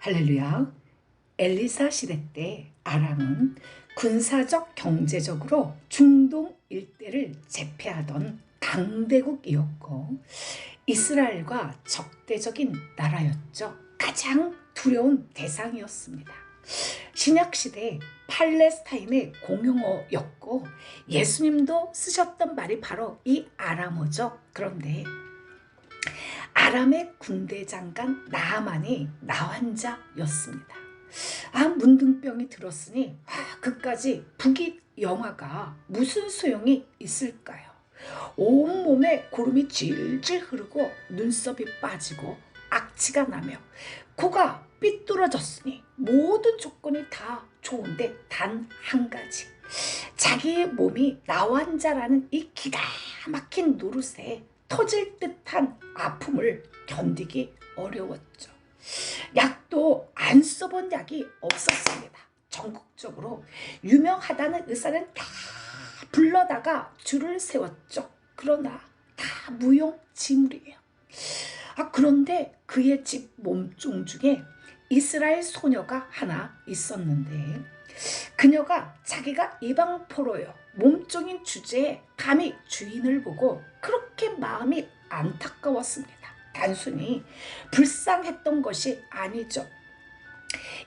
할렐루야. 엘리사 시대 때 아람은 군사적 경제적으로 중동 일대를 제패하던 강대국이었고 이스라엘과 적대적인 나라였죠. 가장 두려운 대상이었습니다. 신약시대 팔레스타인의 공용어였고 예수님도 쓰셨던 말이 바로 이 아람어죠. 그런데 아람의 군대 장관 나아만이 나환자였습니다. 문둥병이 들었으니 그까지 북이 영화가 무슨 소용이 있을까요? 온몸에 고름이 질질 흐르고 눈썹이 빠지고 악취가 나며 코가 삐뚤어졌으니 모든 조건이 다 좋은데 단 한 가지, 자기의 몸이 나환자라는 이 기가 막힌 노릇에 터질 듯한 아픔을 견디기 어려웠죠. 약도 안 써본 약이 없었습니다. 전국적으로 유명하다는 의사는 다 불러다가 줄을 세웠죠. 그러나 다 무용지물이에요. 그런데 그의 집 몸종 중에 이스라엘 소녀가 하나 있었는데 그녀가 자기가 이방포로요 몸종인 주제에 감히 주인을 보고 그렇게 마음이 안타까웠습니다. 단순히 불쌍했던 것이 아니죠.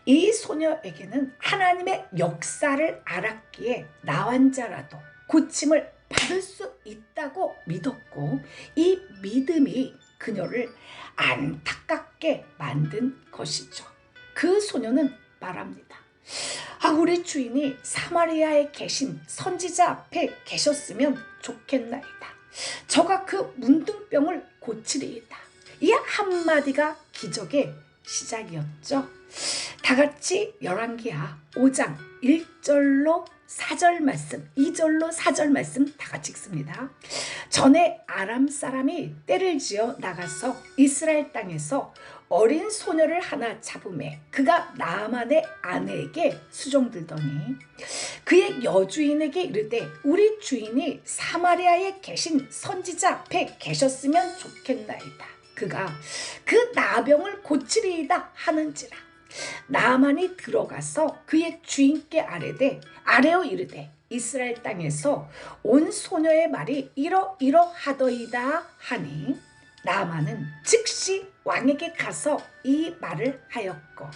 이 소녀에게는 하나님의 역사를 알았기에 나환자라도 고침을 받을 수 있다고 믿었고 이 믿음이 그녀를 안타깝게 만든 것이죠. 그 소녀는 말합니다. 우리 주인이 사마리아에 계신 선지자 앞에 계셨으면 좋겠나이다. 저가 그 문둥병을 고치리이다. 이 한마디가 기적의 시작이었죠. 다같이 열왕기하 5장 1절로 4절 말씀, 2절로 4절 말씀 다같이 읽습니다. 전에 아람 사람이 떼를 지어 나가서 이스라엘 땅에서 어린 소녀를 하나 잡음에 그가 나아만의 아내에게 수종들더니 그의 여주인에게 이르되 우리 주인이 사마리아에 계신 선지자 앞에 계셨으면 좋겠나이다. 그가 그 나병을 고치리이다 하는지라. 나아만이 들어가서 그의 주인께 아뢰어 이르되 이스라엘 땅에서 온 소녀의 말이 이러이러하더이다 하니 나아만은 즉시 왕에게 가서 이 말을 하였고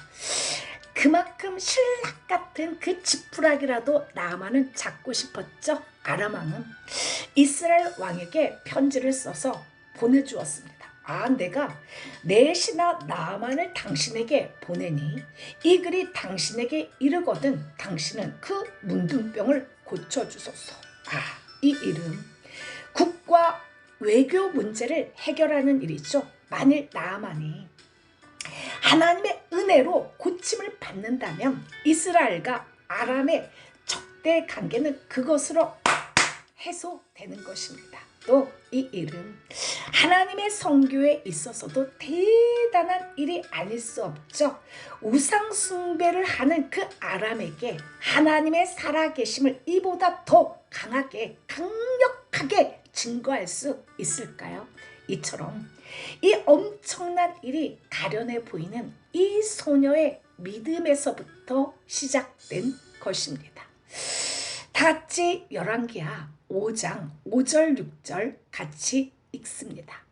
그만큼 신락 같은 그 지푸라기라도 나아만은 잡고 싶었죠. 아람 왕은 이스라엘 왕에게 편지를 써서 보내주었습니다. 내가 내 신하 나아만을 당신에게 보내니 이 글이 당신에게 이르거든 당신은 그 문둥병을 고쳐주소서. 이 일은 국가 외교 문제를 해결하는 일이죠. 만일 나아만이 하나님의 은혜로 고침을 받는다면 이스라엘과 아람의 적대 관계는 그것으로 해소되는 것입니다. 또 이 일은 하나님의 선교에 있어서도 대단한 일이 아닐 수 없죠. 우상 숭배를 하는 그 아람에게 하나님의 살아계심을 이보다 더 강하게 강력하게 증거할 수 있을까요? 이처럼 이 엄청난 일이 가련해 보이는 이 소녀의 믿음에서부터 시작된 것입니다. 다같이 열왕기하 5장 5절 6절 같이 읽습니다.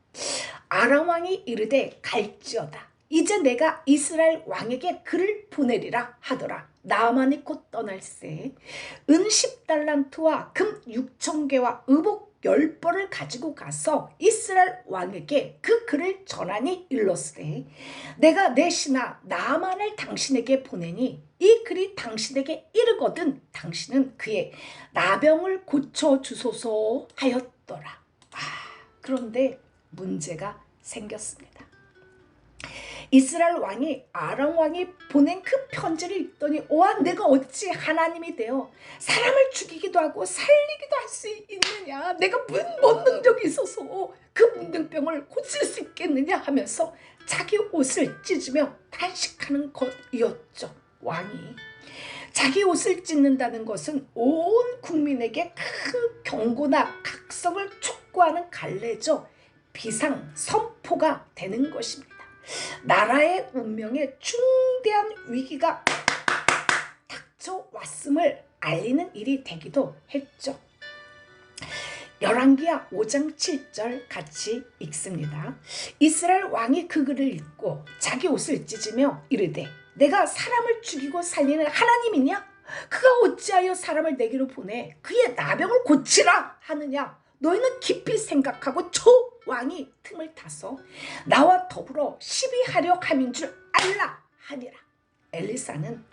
아람 왕이 이르되 갈지어다. 이제 내가 이스라엘 왕에게 글을 보내리라 하더라. 나아만이 곧 떠날새 은 10달란트와 금 6,000개와 의복 10벌을 가지고 가서 이스라엘 왕에게 그 글을 전하니 일렀으되 내가 내 신하 나아만을 당신에게 보내니 이 글이 당신에게 이르거든 당신은 그의 나병을 고쳐주소서 하였더라. 그런데 문제가 생겼습니다. 이스라엘 왕이 아람 왕이 보낸 그 편지를 읽더니 내가 어찌 하나님이 되어 사람을 죽이기도 하고 살리기도 할 수 있느냐, 내가 뭔 능력이 있어서 그 문둥병을 고칠 수 있겠느냐 하면서 자기 옷을 찢으며 탄식하는 것이었죠. 왕이 자기 옷을 찢는다는 것은 온 국민에게 큰 경고나 각성을 촉구하는 갈래죠. 비상 선포가 되는 것입니다. 나라의 운명에 중대한 위기가 닥쳐왔음을 알리는 일이 되기도 했죠. 열왕기하 5장 7절 같이 읽습니다. 이스라엘 왕이 그 글을 읽고 자기 옷을 찢으며 이르되 내가 사람을 죽이고 살리는 하나님이냐? 그가 어찌하여 사람을 내게로 보내 그의 나병을 고치라 하느냐? 너희는 깊이 생각하고 저 왕이 틈을 타서 나와 더불어 시비하려 함인 줄 알라 하니라. 엘리사는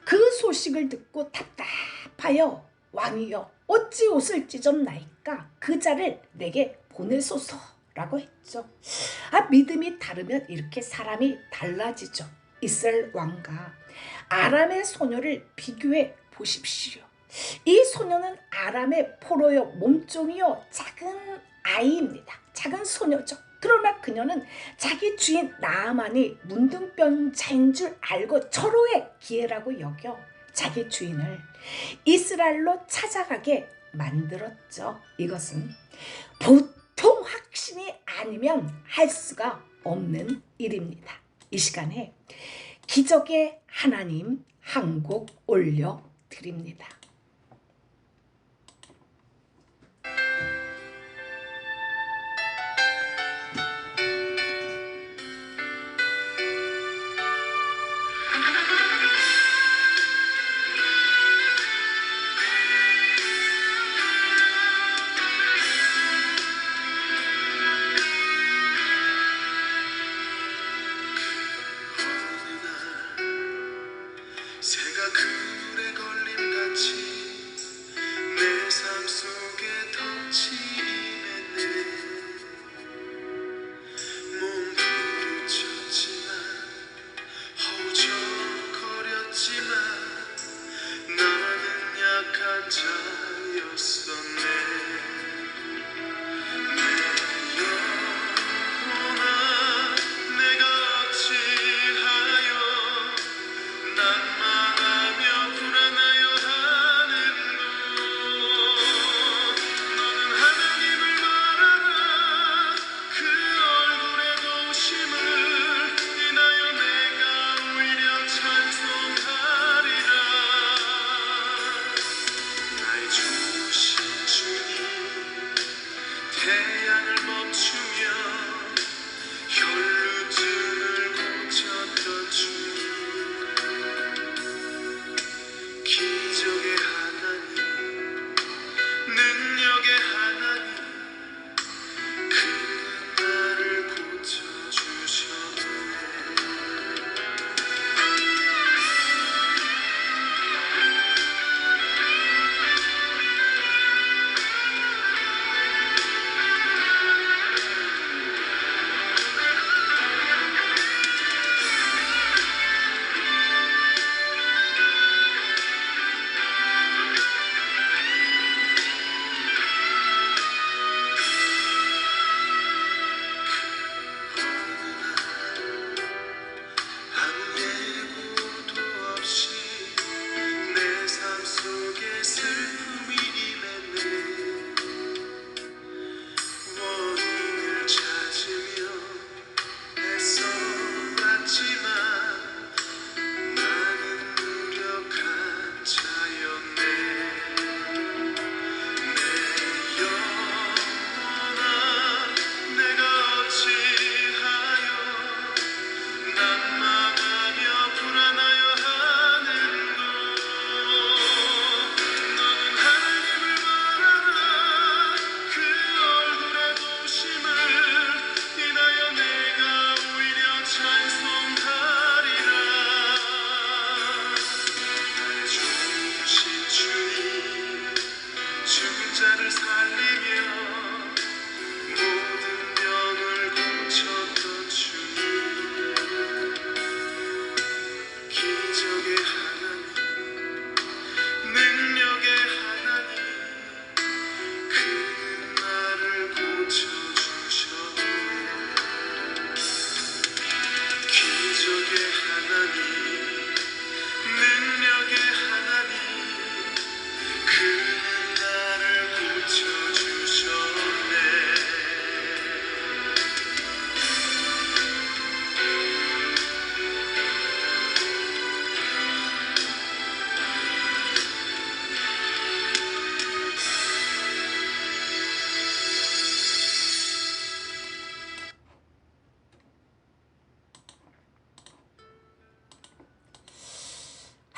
그 소식을 듣고 답답하여 왕이여 어찌 옷을 찢었나이까 그 자를 내게 보내소서라고 했죠. 믿음이 다르면 이렇게 사람이 달라지죠. 이스라엘 왕과 아람의 소녀를 비교해 보십시오. 이 소녀는 아람의 포로요 몸종이요 작은 아이입니다. 작은 소녀죠. 그러나 그녀는 자기 주인 나아만이 문둥병자인 줄 알고 절호의 기회라고 여겨 자기 주인을 이스라엘로 찾아가게 만들었죠. 이것은 보통 확신이 아니면 할 수가 없는 일입니다. 이 시간에 기적의 하나님 한 곡 올려드립니다. 새가 그물에 걸림같이 내 삶 속에 덫이 임했네. 몸 부딪혔지만 허우적거렸지만 나는 약한 자였었네. 내 영혼아 내가 어찌하여 난만하며 불안하여 하는고. 너는 하나님을 바라라. 그 얼굴의 도우심을 인하여 내가 오히려 찬송하리라. 나의 좋으신 주님 태양을 멈추며 혈루증을 고쳤던 주님 기적의 하나님 능력의 하나님 그는 나를 고쳐주셨네.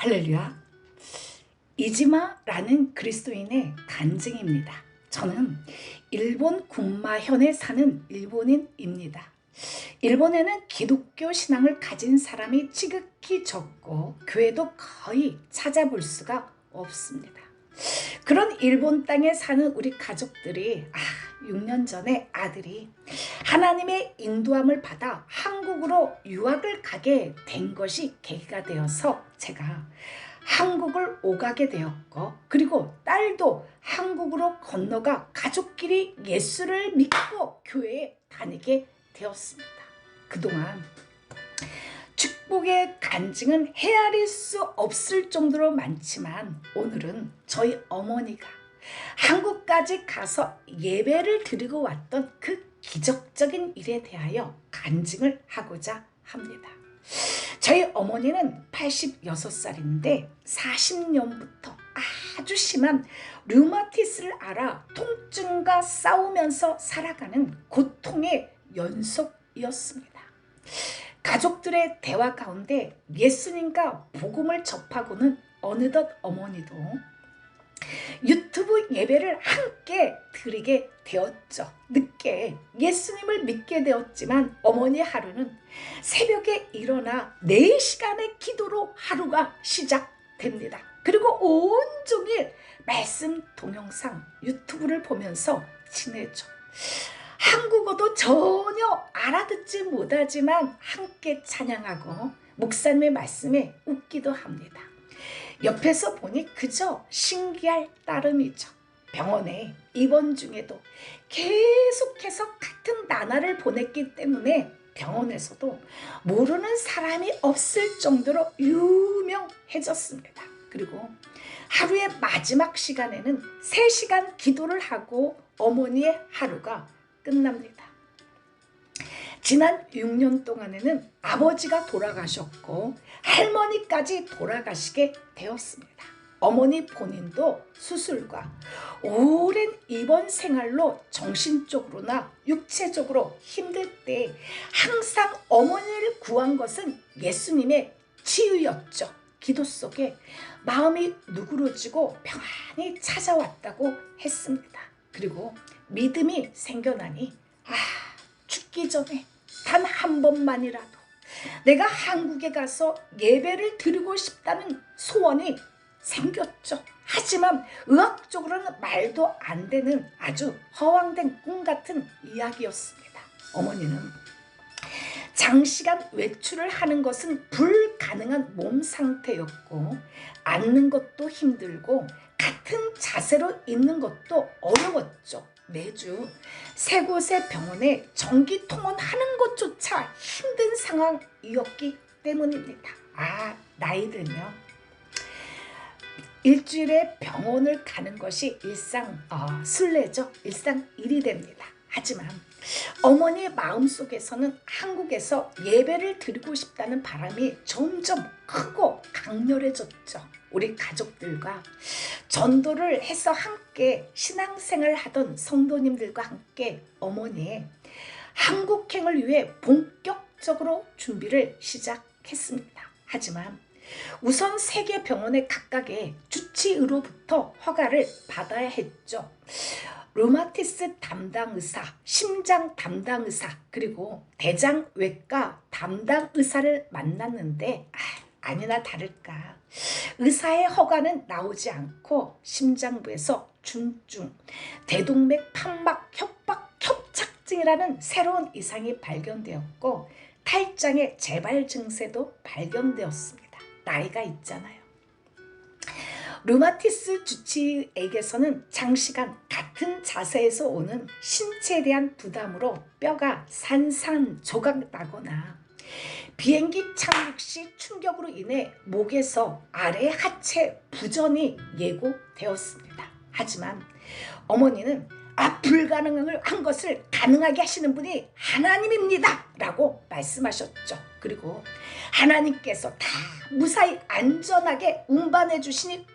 할렐루야. 이지마라는 그리스도인의 간증입니다. 저는 일본 군마현에 사는 일본인입니다. 일본에는 기독교 신앙을 가진 사람이 지극히 적고 교회도 거의 찾아볼 수가 없습니다. 그런 일본 땅에 사는 우리 가족들이 6년 전에 아들이 하나님의 인도함을 받아 한국으로 유학을 가게 된 것이 계기가 되어서 제가 한국을 오가게 되었고, 그리고 딸도 한국으로 건너가 가족끼리 예수를 믿고 교회에 다니게 되었습니다. 그동안 축복의 간증은 헤아릴 수 없을 정도로 많지만, 오늘은 저희 어머니가 한국까지 가서 예배를 드리고 왔던 그 기적적인 일에 대하여 간증을 하고자 합니다. 저희 어머니는 86살인데 40년부터 아주 심한 류마티스를 앓아 통증과 싸우면서 살아가는 고통의 연속이었습니다. 가족들의 대화 가운데 예수님과 복음을 접하고는 어느덧 어머니도 유튜브 예배를 함께 드리게 되었죠. 늦게 예수님을 믿게 되었지만 어머니 하루는 새벽에 일어나 4시간의 기도로 하루가 시작됩니다. 그리고 온종일 말씀 동영상 유튜브를 보면서 지내죠. 한국어도 전혀 알아듣지 못하지만 함께 찬양하고 목사님의 말씀에 웃기도 합니다. 옆에서 보니 그저 신기할 따름이죠. 병원에 입원 중에도 계속해서 같은 나날을 보냈기 때문에 병원에서도 모르는 사람이 없을 정도로 유명해졌습니다. 그리고 하루의 마지막 시간에는 3시간 기도를 하고 어머니의 하루가 끝납니다. 지난 6년 동안에는 아버지가 돌아가셨고 할머니까지 돌아가시게 되었습니다. 어머니 본인도 수술과 오랜 입원 생활로 정신적으로나 육체적으로 힘들 때 항상 어머니를 구한 것은 예수님의 치유였죠. 기도 속에 마음이 누그러지고 평안이 찾아왔다고 했습니다. 그리고 믿음이 생겨나니 죽기 전에 단 한 번만이라도 내가 한국에 가서 예배를 드리고 싶다는 소원이 생겼죠. 하지만 의학적으로는 말도 안 되는 아주 허황된 꿈 같은 이야기였습니다. 어머니는 장시간 외출을 하는 것은 불가능한 몸 상태였고, 앉는 것도 힘들고 같은 자세로 있는 것도 어려웠죠. 매주 3곳의 병원에 정기 통원하는 것조차 힘든 상황이었기 때문입니다. 나이 들면 일주일에 병원을 가는 것이 순례죠. 일상일이 됩니다. 하지만 어머니의 마음속에서는 한국에서 예배를 드리고 싶다는 바람이 점점 크고 강렬해졌죠. 우리 가족들과 전도를 해서 함께 신앙생활을 하던 성도님들과 함께 어머니의 한국행을 위해 본격적으로 준비를 시작했습니다. 하지만 우선 3개 병원의 각각의 주치의로부터 허가를 받아야 했죠. 류마티스 담당 의사, 심장 담당 의사, 그리고 대장외과 담당 의사를 만났는데 아니나 다를까 의사의 허가는 나오지 않고 심장부에서 중증, 대동맥 판막 협박 협착증이라는 새로운 이상이 발견되었고 탈장의 재발 증세도 발견되었습니다. 나이가 있잖아요. 류마티스 주치의에게서는 장시간 같은 자세에서 오는 신체에 대한 부담으로 뼈가 산산조각 나거나 비행기 착륙 시 충격으로 인해 목에서 아래 하체 부전이 예고되었습니다. 하지만 어머니는 불가능한 것을 가능하게 하시는 분이 하나님입니다 라고 말씀하셨죠. 그리고 하나님께서 다 무사히 안전하게 운반해 주시니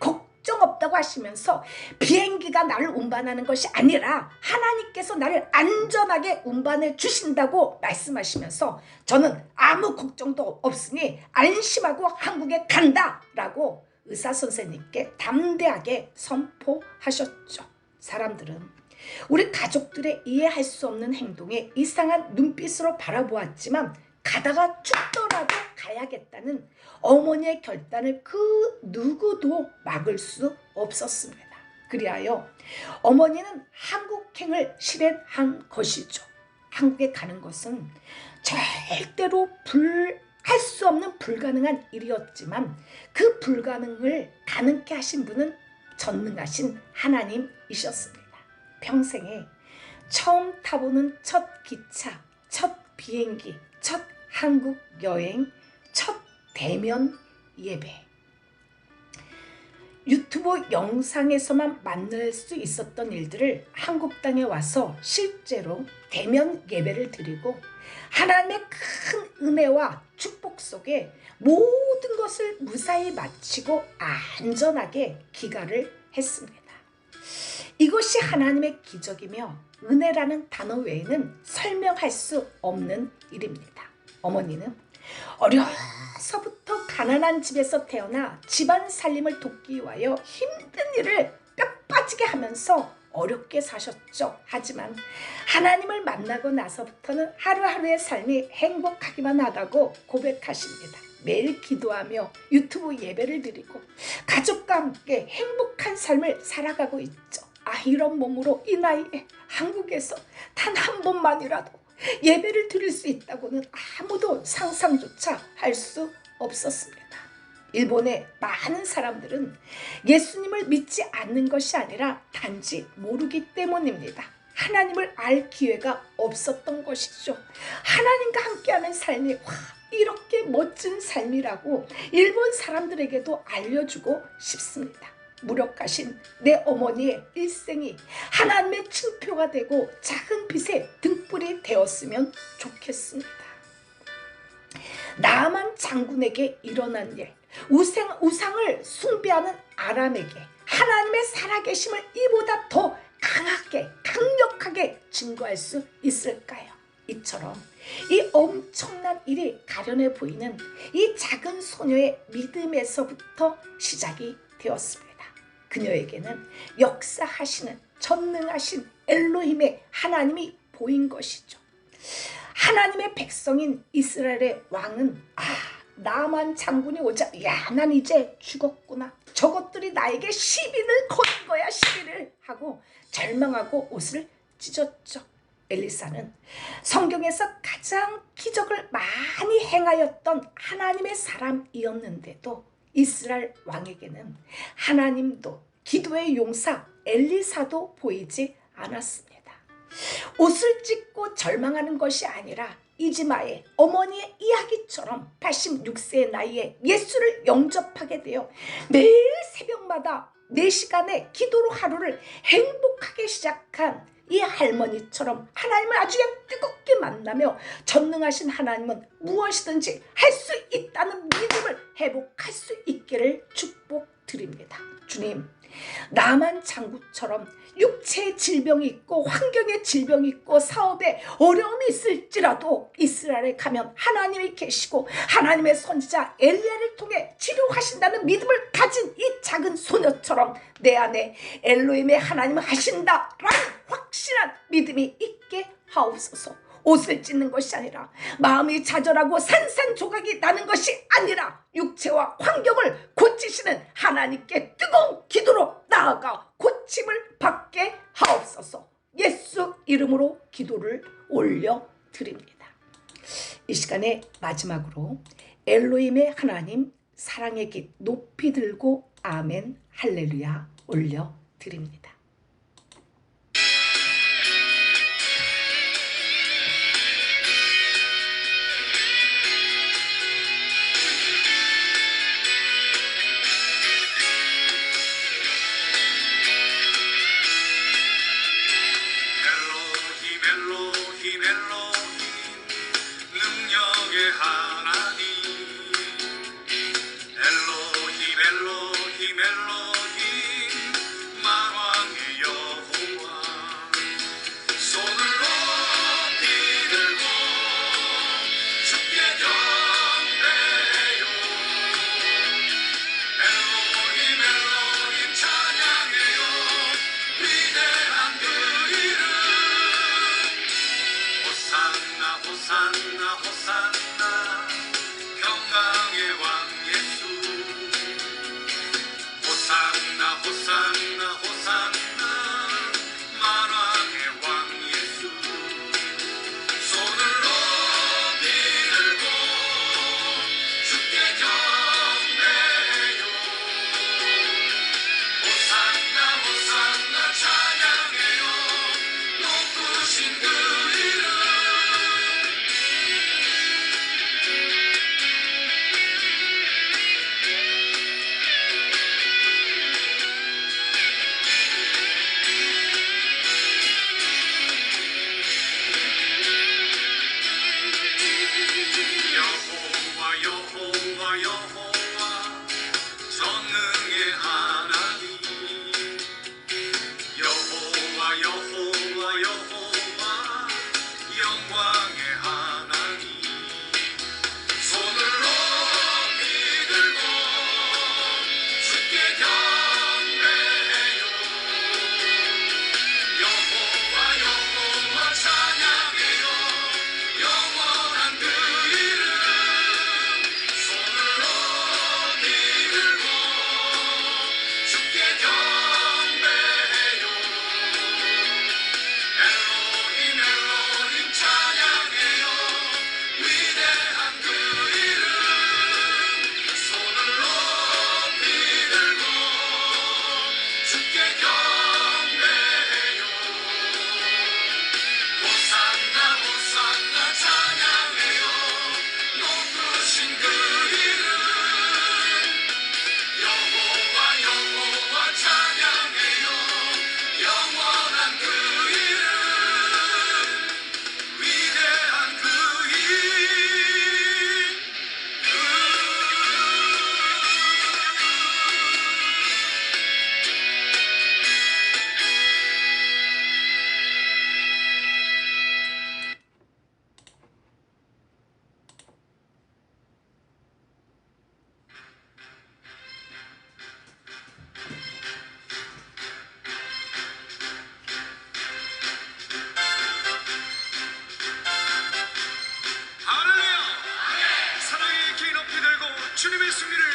걱정 없다고 하시면서 비행기가 나를 운반하는 것이 아니라 하나님께서 나를 안전하게 운반해 주신다고 말씀하시면서 저는 아무 걱정도 없으니 안심하고 한국에 간다라고 의사 선생님께 담대하게 선포하셨죠. 사람들은 우리 가족들의 이해할 수 없는 행동에 이상한 눈빛으로 바라보았지만 가다가 죽더라도 가야겠다는 어머니의 결단을 그 누구도 막을 수 없었습니다. 그리하여 어머니는 한국행을 실행한 것이죠. 한국에 가는 것은 절대로 할 수 없는 불가능한 일이었지만 그 불가능을 가능케 하신 분은 전능하신 하나님이셨습니다. 평생에 처음 타보는 첫 기차, 첫 비행기, 첫 한국 여행, 첫 대면 예배. 유튜브 영상에서만 만날 수 있었던 일들을 한국 땅에 와서 실제로 대면 예배를 드리고 하나님의 큰 은혜와 축복 속에 모든 것을 무사히 마치고 안전하게 귀가를 했습니다. 이것이 하나님의 기적이며 은혜라는 단어 외에는 설명할 수 없는 일입니다. 어머니는 어려서부터 가난한 집에서 태어나 집안 살림을 돕기 위하여 힘든 일을 뼈 빠지게 하면서 어렵게 사셨죠. 하지만 하나님을 만나고 나서부터는 하루하루의 삶이 행복하기만 하다고 고백하십니다. 매일 기도하며 유튜브 예배를 드리고 가족과 함께 행복한 삶을 살아가고 있죠. 이런 몸으로 이 나이에 한국에서 단 한 번만이라도 예배를 드릴 수 있다고는 아무도 상상조차 할 수 없었습니다. 일본의 많은 사람들은 예수님을 믿지 않는 것이 아니라 단지 모르기 때문입니다. 하나님을 알 기회가 없었던 것이죠. 하나님과 함께하는 삶이 이렇게 멋진 삶이라고 일본 사람들에게도 알려주고 싶습니다. 무력하신 내 어머니의 일생이 하나님의 층표가 되고 작은 빛의 등불이 되었으면 좋겠습니다. 나아만 장군에게 일어난 일, 우상을 숭배하는 아람에게 하나님의 살아계심을 이보다 더 강하게 강력하게 증거할 수 있을까요? 이처럼 이 엄청난 일이 가련해 보이는 이 작은 소녀의 믿음에서부터 시작이 되었습니다. 그녀에게는 역사하시는 전능하신 엘로힘의 하나님이 보인 것이죠. 하나님의 백성인 이스라엘의 왕은 나만 장군이 오자 난 이제 죽었구나. 저것들이 나에게 시비를 거는 거야. 시비를 하고 절망하고 옷을 찢었죠. 엘리사는 성경에서 가장 기적을 많이 행하였던 하나님의 사람이었는데도 이스라엘 왕에게는 하나님도 기도의 용사 엘리사도 보이지 않았습니다. 옷을 찢고 절망하는 것이 아니라 이즈마의 어머니의 이야기처럼 86세의 나이에 예수를 영접하게 되어 매일 새벽마다 4시간의 기도로 하루를 행복하게 시작한 이 할머니처럼 하나님을 아주 그냥 뜨겁게 만나며 전능하신 하나님은 무엇이든지 할 수 있다는 믿음을 회복할 수 있기를 축복드립니다. 주님, 나만 장군처럼 육체의 질병이 있고 환경의 질병이 있고 사업에 어려움이 있을지라도 이스라엘에 가면 하나님이 계시고 하나님의 선지자 엘리야를 통해 치료하신다는 믿음을 가진 이 작은 소녀처럼 내 안에 엘로힘의 하나님은 하신다라는 확실한 믿음이 있게 하옵소서. 옷을 찢는 것이 아니라 마음이 좌절하고 산산조각이 나는 것이 아니라 육체와 환경을 고치시는 하나님께 뜨거운 기도로 나아가 고침을 받게 하옵소서. 예수 이름으로 기도를 올려드립니다. 이 시간에 마지막으로 엘로힘의 하나님 사랑의 깃 높이 들고 아멘 할렐루야 올려드립니다. 엘로힘 엘로힘 엘로힘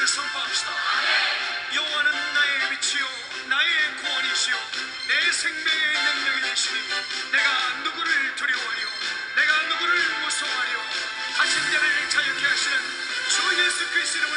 하나님을 선포합시다. 여호와는 나의 위치요 나의 구원이시요 내 생명의 능력이 되시니 내가 누구를 두려워하리요 내가 누구를 무서워하리요. 다친 자를 자유케 하시는 주 예수 그리스도의